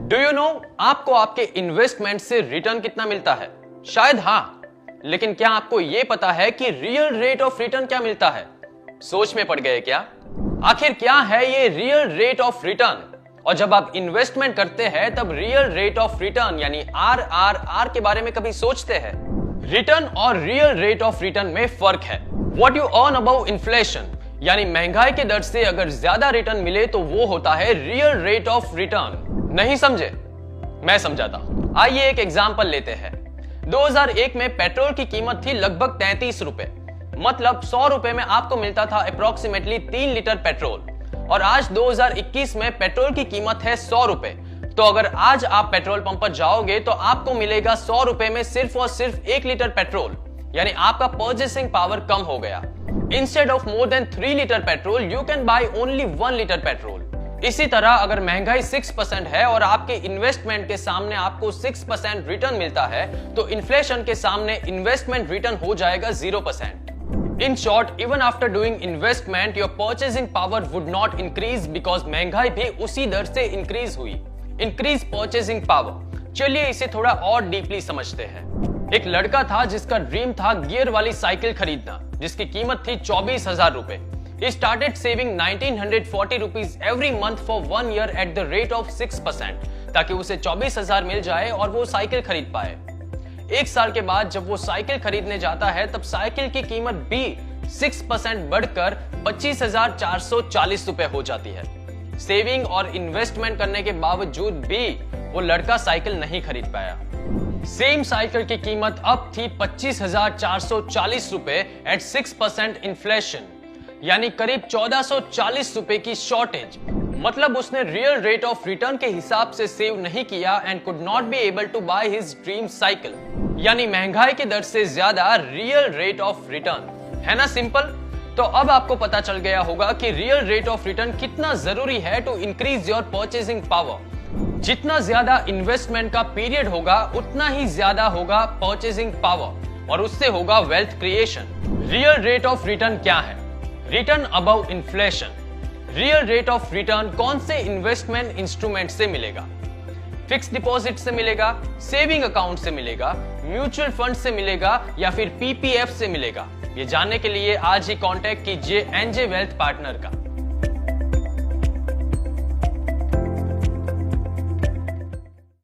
Do you know आपको आपके investment से रिटर्न कितना मिलता है? शायद हाँ, लेकिन क्या आपको यह पता है कि रियल रेट ऑफ रिटर्न क्या मिलता है? सोच में पड़ गए क्या? आखिर क्या है ये रियल रेट ऑफ रिटर्न? और जब आप इन्वेस्टमेंट करते हैं तब रियल रेट ऑफ रिटर्न यानी RRR के बारे में कभी सोचते हैं? रिटर्न और रियल रेट ऑफ रिटर्न में फर्क है। What you earn above inflation यानी महंगाई के दर से अगर ज्यादा रिटर्न मिले तो वो होता है रियल रेट ऑफ रिटर्न। नहीं समझे? मैं समझाता हूं। आइए एक एग्जांपल लेते हैं। 2001 में पेट्रोल की कीमत थी लगभग 33 रुपए, मतलब 100 रुपए में आपको मिलता था अप्रोक्सीमेटली 3 लीटर पेट्रोल। और आज 2021 में पेट्रोल की कीमत है 100 रुपए। तो अगर आज आप पेट्रोल पंप पर जाओगे तो आपको मिलेगा 100 रुपए में सिर्फ और सिर्फ 1 लीटर पेट्रोल, यानी आपका परचेसिंग पावर कम हो गया। Instead of more than 3 litre petrol you can by only 1 litre petrol. इसी तरह अगर महंगाई 6% है और आपके इन्वेस्टमेंट के सामने आपको 6% रिटर्न मिलता है तो इन्फ्लेशन के सामने इन्वेस्टमेंट रिटर्न हो जाएगा 0%। In short, even after doing investment, your purchasing power would not increase because महंगाई भी उसी दर से इंक्रीज हुई। Increase purchasing power। चलिए इसे थोड़ा और डीपली समझते हैं। एक लड़का था जिसका ड्रीम था गियर वाली साइकिल खरीदना, जिसकी कीमत थी 24,000 रुपए। He started saving 1940 rupees every month for 1 year at the rate of 6%, ताकि उसे 24,000 मिल जाए और वो साइकिल खरीद पाए। एक साल के बाद जब वो साइकिल खरीदने जाता है तब साइकिल की कीमत भी 6% बढ़कर 25,440 रुपए हो जाती है। सेविंग और इन्वेस्टमेंट करने के बावजूद भी वो लड़का साइकिल नहीं खरीद पाया। सेम साइकिल की कीमत अब थी 25,440 रुपए एट 6% इन्फ्लेशन, यानी करीब 1440 रुपए की शॉर्टेज। मतलब उसने रियल रेट ऑफ रिटर्न के हिसाब से सेव नहीं किया and could not be able to buy his dream cycle. यानी महंगाई की दर से ज्यादा रियल रेट ऑफ रिटर्न। है ना सिंपल? तो अब आपको पता चल गया होगा कि रियल रेट ऑफ रिटर्न कितना जरूरी है to increase your purchasing power. जितना ज्यादा इन्वेस्टमेंट का पीरियड होगा उतना ही ज्यादा होगा परचेसिंग पावर और उससे होगा wealth creation. Real rate of return क्या है? Return above inflation. Real rate of return कौन से इन्वेस्टमेंट इंस्ट्रूमेंट से मिलेगा? फिक्स डिपॉजिट से मिलेगा, सेविंग अकाउंट से मिलेगा, म्यूचुअल फंड से मिलेगा या फिर PPF से मिलेगा? ये जानने के लिए आज ही कांटेक्ट कीजिए एनजे वेल्थ पार्टनर का।